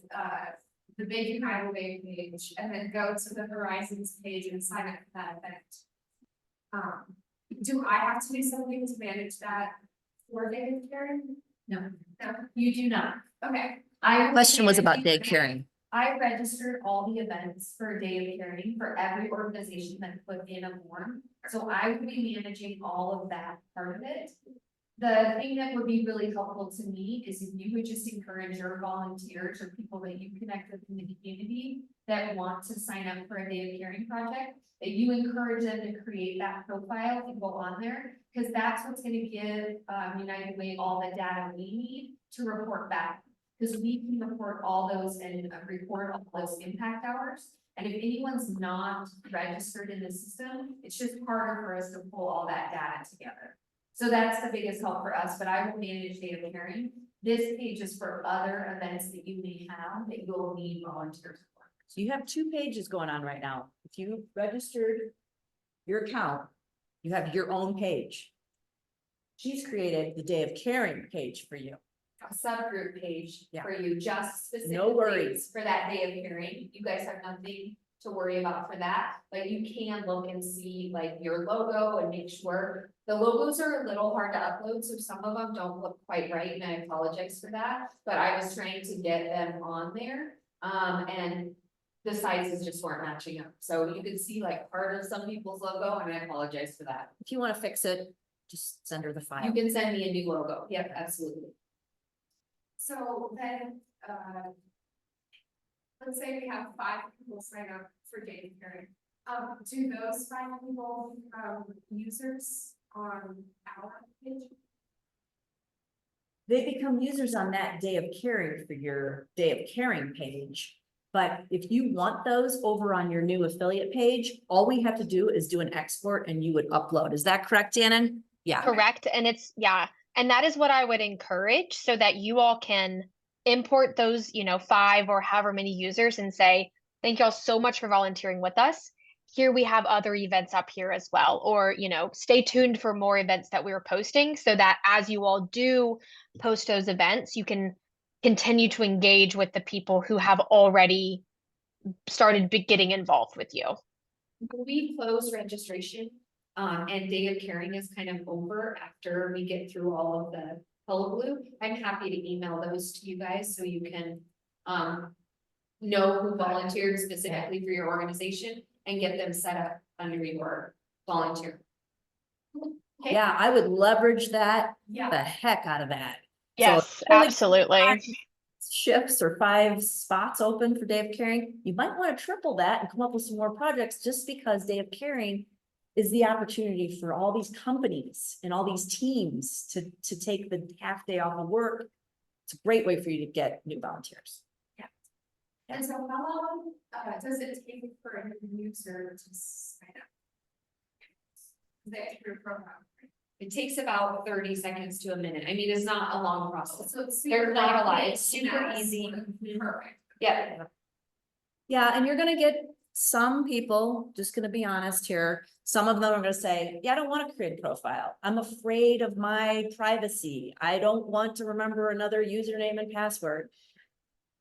Big Highway page and then go to the Horizons page and sign up for that event, do I have to do something to manage that for Day of Caring? No, you do not. Okay. Question was about Day of Caring. I registered all the events for Day of Caring for every organization that put in a form. So I would be managing all of that part of it. The thing that would be really helpful to me is if you would just encourage your volunteers or people that you connect with in the community that want to sign up for a Day of Caring project, that you encourage them to create that profile and go on there, because that's what's going to give United Way all the data we need to report back. Because we can report all those and record all those impact hours. And if anyone's not registered in the system, it's just harder for us to pull all that data together. So that's the biggest help for us, but I will manage Day of Caring. This page is for other events that you may have that you'll need volunteers for. So you have 2 pages going on right now. If you registered your account, you have your own page. She's created the Day of Caring page for you. A subgroup page Yeah. for you, just specifically No worries. for that Day of Caring. You guys have nothing to worry about for that, but you can look and see like your logo and make sure the logos are a little hard to upload, so some of them don't look quite right, and I apologize for that, but I was trying to get them on there, and the sizes just weren't matching up, so you could see like part of some people's logo, and I apologize for that. If you want to fix it, just send her the file. You can send me a new logo. Yep, absolutely. So then, let's say we have 5 people sign up for Day of Caring. Do those 5 people become users on our page? They become users on that Day of Caring for your Day of Caring page. But if you want those over on your new affiliate page, all we have to do is do an export and you would upload. Is that correct, Dannon? Yeah. Correct. And it's, yeah. And that is what I would encourage so that you all can import those, 5 or however many users and say, thank y'all so much for volunteering with us. Here we have other events up here as well, or, stay tuned for more events that we're posting so that as you all do post those events, you can continue to engage with the people who have already started getting involved with you. When we close registration, and day of caring is kind of over after we get through all of the hullabaloo, I'm happy to email those to you guys so you can, know who volunteered specifically for your organization and get them set up under your volunteer. Okay. Yeah, I would leverage that, Yeah. the heck out of that. Yes, only absolutely. Shifts or 5 spots open for Day of Caring, you might want to triple that and come up with some more projects, just because Day of Caring is the opportunity for all these companies and all these teams to take the half day off of work. It's a great way for you to get new volunteers. And so how long, does it take for a new user to sign up? The program. It takes about 30 seconds to a minute. I mean, it's not a long process. So it's there's not a lot. It's super easy. Perfect. Yeah. Yeah, and you're gonna get some people, just gonna be honest here, some of them are gonna say, yeah, I don't want to create a profile. I'm afraid of my privacy. I don't want to remember another username and password.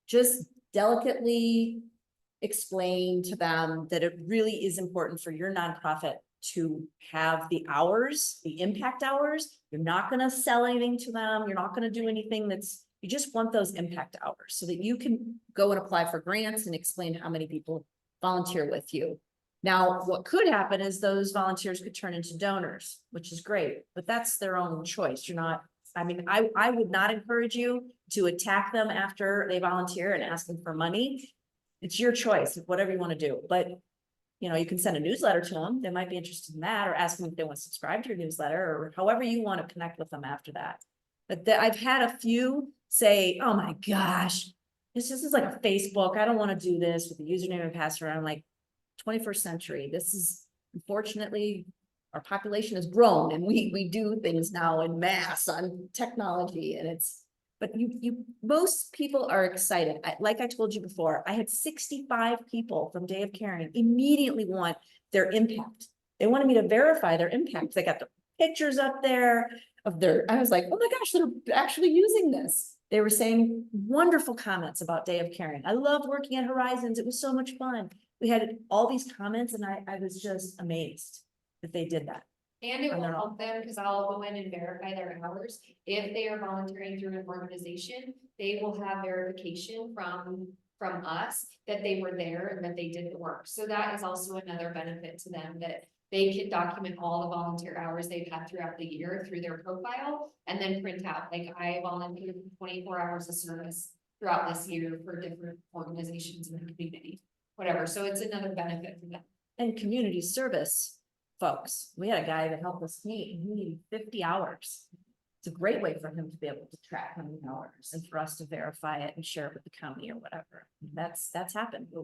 Just delicately explain to them that it really is important for your nonprofit to have the hours, the impact hours. You're not gonna sell anything to them. You're not gonna do anything you just want those impact hours so that you can go and apply for grants and explain how many people volunteer with you. Now, what could happen is those volunteers could turn into donors, which is great, but that's their own choice. You're not, I mean, I would not encourage you to attack them after they volunteer and ask them for money. It's your choice, whatever you want to do, but you can send a newsletter to them. They might be interested in that, or ask them if they want to subscribe to your newsletter, or however you want to connect with them after that. But I've had a few say, oh my gosh, this is like a Facebook. I don't want to do this with the username and password. I'm like, 21st century. This is, unfortunately, our population has grown and we do things now in mass on technology, and but most people are excited. Like I told you before, I had 65 people from Day of Caring immediately want their impact. They wanted me to verify their impact. They got the pictures up there of I was like, oh my gosh, they're actually using this. They were saying wonderful comments about Day of Caring. I love working at Horizons. It was so much fun. We had all these comments and I was just amazed that they did that. And it will help them because I'll go in and verify their hours. If they are volunteering through an organization, they will have verification from us that they were there and that they did the work. So that is also another benefit to them, that they can document all the volunteer hours they've had throughout the year through their profile and then print out, like, I volunteered 24 hours of service throughout this year for different organizations in the community, whatever. So it's another benefit for them. And community service folks, we had a guy that helped us meet and he needed 50 hours. It's a great way for him to be able to track how many hours and for us to verify it and share it with the county or whatever. That's happened where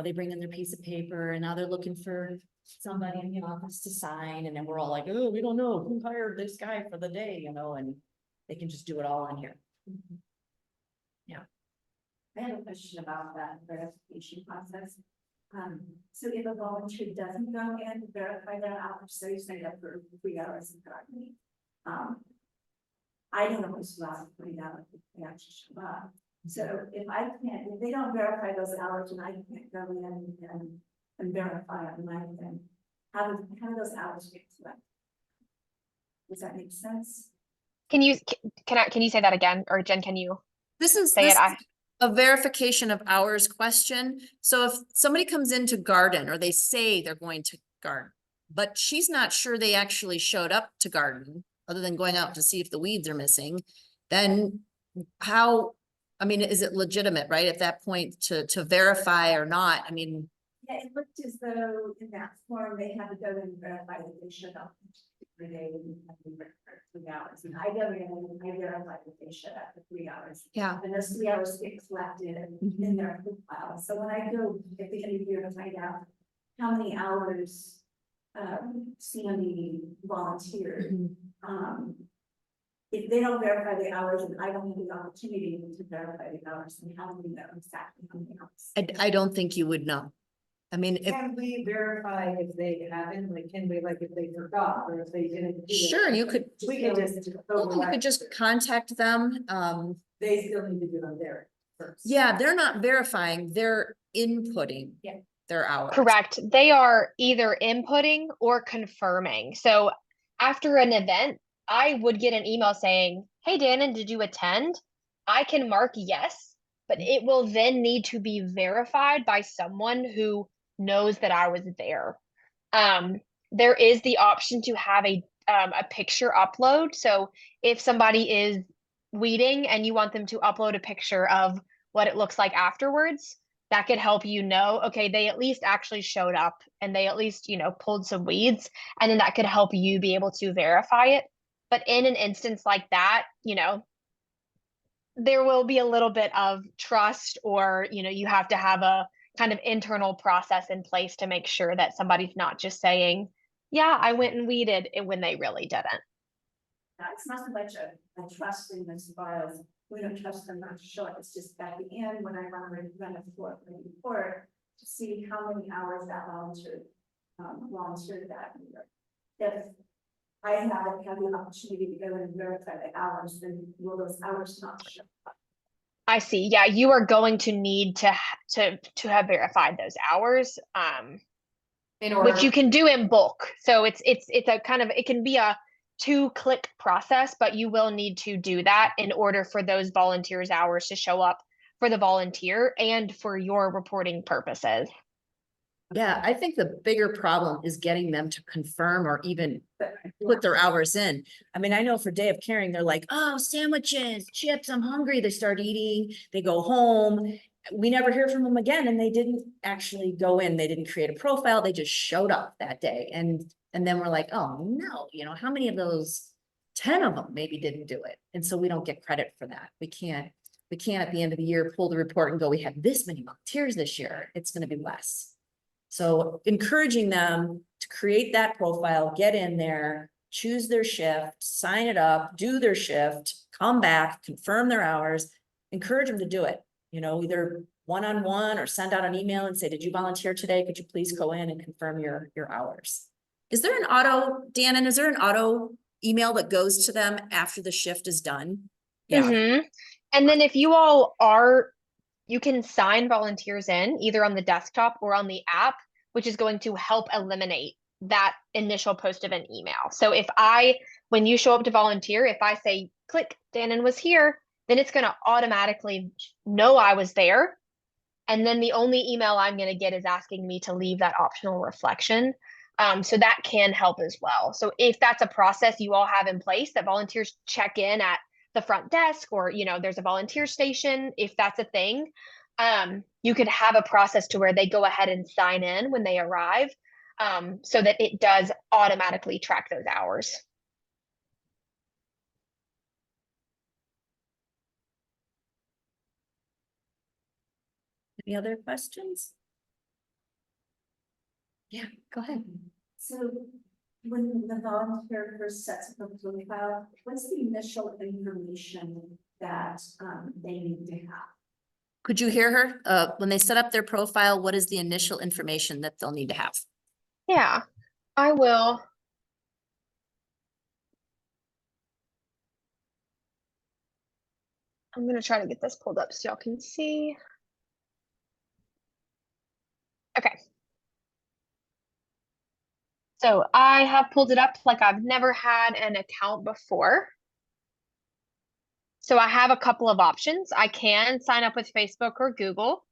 they bring in their piece of paper and now they're looking for somebody in the office to sign, and then we're all like, oh, we don't know who hired this guy for the day, and they can just do it all on here. Yeah. I have a question about that verification process. So if a volunteer doesn't go in to verify their hours, so you signed up for 3 hours in gardening. I don't know who's allowed to put it out if they actually show up. So if they don't verify those hours and I can't go in and verify on my thing, how do those hours get collected? Does that make sense? Can you say that again? Or Jen, can you This is say it? a verification of hours question. So if somebody comes in to garden or they say they're going to garden, but she's not sure they actually showed up to garden other than going out to see if the weeds are missing, then is it legitimate, right? At that point to verify or not? Yeah, it looked as though in that form, they had to go and verify that they showed up for 3 hours. And I go in and I verify that they showed up for 3 hours. Yeah. And those 3 hours get collected in their profile. So when I go at the end of the year to find out how many hours Sandy volunteered, if they don't verify the hours and I don't have the opportunity to verify the hours, then how do we know exactly how many hours? I don't think you would know. I mean, if, Can we verify if they haven't, like, can we, like, if they forgot or if they didn't do it? sure, you could, We can just. you override could just it. contact them. They still need to do it on their first. Yeah, they're not verifying, they're inputting. Yeah. Their hours. Correct. They are either inputting or confirming. So after an event, I would get an email saying, hey, Dannon, did you attend? I can mark yes, but it will then need to be verified by someone who knows that I was there. There is the option to have a picture upload. So if somebody is weeding and you want them to upload a picture of what it looks like afterwards, that could help you know, okay, they at least actually showed up and they at least, pulled some weeds, and then that could help you be able to verify it. But in an instance like that, there will be a little bit of trust, or, you have to have a kind of internal process in place to make sure that somebody's not just saying, yeah, I went and weeded it when they really didn't. Now, it's not so much a trust thing as far as we don't trust them not to show up. It's just at the end when I run a report to see how many hours that volunteered that year. If I haven't had the opportunity to go and verify the hours, then will those hours not show up? I see. Yeah, you are going to need to have verified those hours, In order. which you can do in bulk. So it's a kind of, it can be a 2-click process, but you will need to do that in order for those volunteers' hours to show up for the volunteer and for your reporting purposes. Yeah, I think the bigger problem is getting them to confirm or even put their hours in. I mean, I know for Day of Caring, they're like, oh, sandwiches, chips, I'm hungry. They start eating, they go home. We never hear from them again, and they didn't actually go in. They didn't create a profile. They just showed up that day. And then we're like, oh no, how many of those 10 of them maybe didn't do it? And so we don't get credit for that. We can't at the end of the year pull the report and go, we had this many volunteers this year. It's going to be less. So encouraging them to create that profile, get in there, choose their shift, sign it up, do their shift, come back, confirm their hours, encourage them to do it, either one-on-one or send out an email and say, did you volunteer today? Could you please go in and confirm your hours? Is there an auto, Dannon, is there an auto email that goes to them after the shift is done? Yeah. Mm-hmm. And then if you all you can sign volunteers in either on the desktop or on the app, which is going to help eliminate that initial post of an email. So when you show up to volunteer, if I say, click, Dannon was here, then it's going to automatically know I was there. And then the only email I'm going to get is asking me to leave that optional reflection. So that can help as well. So if that's a process you all have in place, that volunteers check in at the front desk, or there's a volunteer station, if that's a thing, you could have a process to where they go ahead and sign in when they arrive, so that it does automatically track those hours. Any other questions? Yeah, go ahead. So when the volunteer first sets up a profile, what's the initial information that they need to have? Could you hear her? When they set up their profile, what is the initial information that they'll need to have? Yeah, I will. I'm going to try to get this pulled up so y'all can see. Okay. So I have pulled it up like I've never had an account before. So I have a couple of options. I can sign up with Facebook or Google.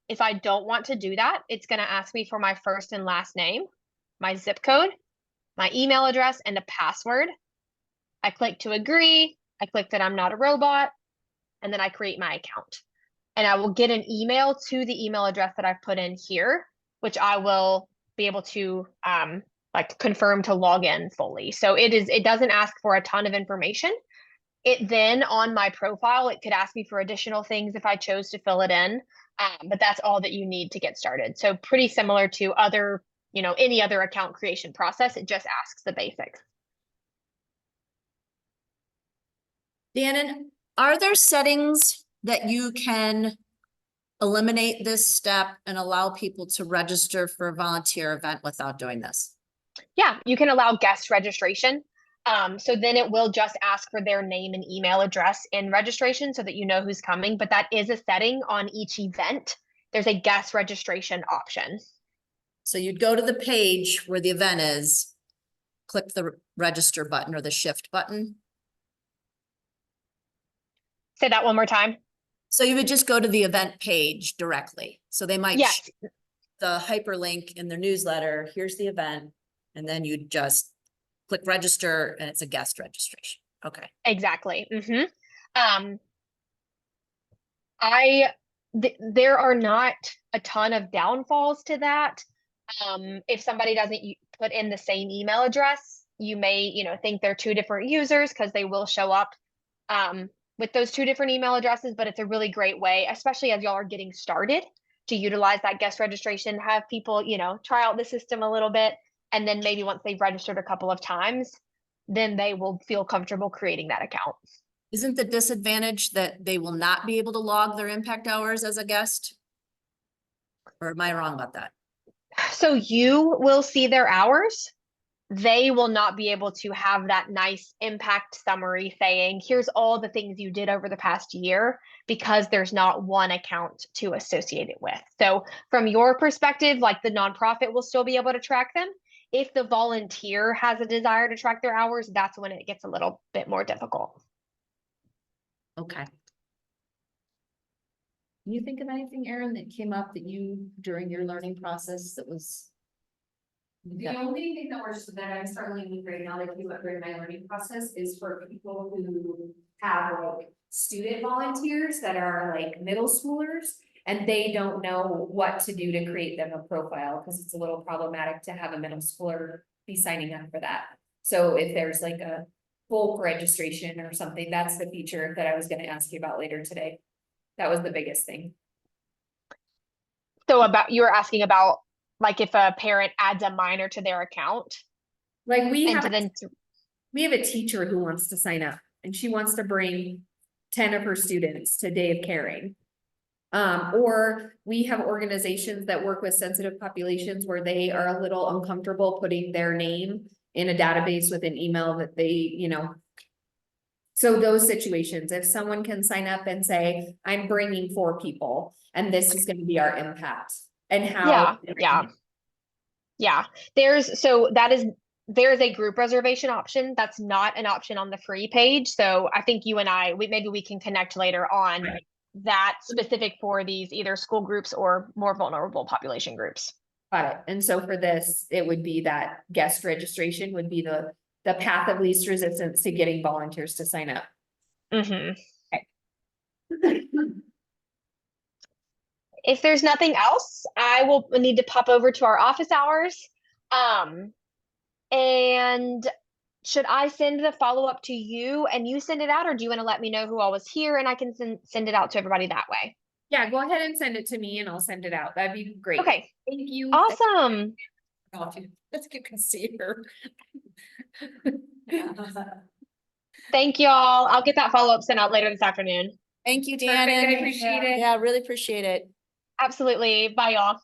If I don't want to do that, it's going to ask me for my first and last name, my zip code, my email address, and a password. I click to agree. I click that I'm not a robot, and then I create my account. And I will get an email to the email address that I've put in here, which I will be able to confirm to log in fully. So it doesn't ask for a ton of information. It then on my profile, it could ask me for additional things if I chose to fill it in, but that's all that you need to get started. So pretty similar to any other account creation process. It just asks the basics. Dannon, are there settings that you can eliminate this step and allow people to register for a volunteer event without doing this? Yeah, you can allow guest registration. So then it will just ask for their name and email address in registration so that you know who's coming, but that is a setting on each event. There's a guest registration option. So you'd go to the page where the event is, click the register button or the shift button. Say that one more time. So you would just go to the event page directly. So they might Yes, the hyperlink in their newsletter, here's the event, and then you just click register and it's a guest registration. Okay. exactly. There are not a ton of downfalls to that. If somebody doesn't put in the same email address, you may, think they're two different users because they will show up with those two different email addresses, but it's a really great way, especially as y'all are getting started, to utilize that guest registration, have people, try out the system a little bit. And then maybe once they've registered a couple of times, then they will feel comfortable creating that account. Isn't the disadvantage that they will not be able to log their impact hours as a guest? Or am I wrong about that? So you will see their hours. They will not be able to have that nice impact summary saying, here's all the things you did over the past year, because there's not one account to associate it with. So from your perspective, like the nonprofit will still be able to track them. If the volunteer has a desire to track their hours, that's when it gets a little bit more difficult. Okay. Can you think of anything, Erin, that came up that you, during your learning process that was? The only thing that I'm struggling with right now that came up during my learning process is for people who have like student volunteers that are like middle schoolers. And they don't know what to do to create them a profile, because it's a little problematic to have a middle schooler be signing up for that. So if there's like a bulk registration or something, that's the feature that I was gonna ask you about later today. That was the biggest thing. So you were asking about like if a parent adds a minor to their account. Like we and have, then we have a teacher who wants to sign up and she wants to bring 10 of her students to Day of Caring. Or we have organizations that work with sensitive populations where they are a little uncomfortable putting their name in a database with an email that they, So those situations, if someone can sign up and say, I'm bringing 4 people and this is gonna be our impact and how. Yeah. There's a group reservation option. That's not an option on the free page. So I think you and maybe we can connect later on that specific for these either school groups or more vulnerable population groups. Got it. And so for this, it would be that guest registration would be the path of least resistance to getting volunteers to sign up. Mm-hmm. If there's nothing else, I will need to pop over to our office hours. And should I send the follow-up to you and you send it out, or do you want to let me know who all was here and I can send it out to everybody that way? Yeah, go ahead and send it to me and I'll send it out. That'd be great. Okay. Thank you. Awesome. Let's get to see her. Thank y'all. I'll get that follow-up sent out later this afternoon. Thank you, Perfect, Dan. I appreciate it. Yeah, really appreciate it. Absolutely. Bye, y'all.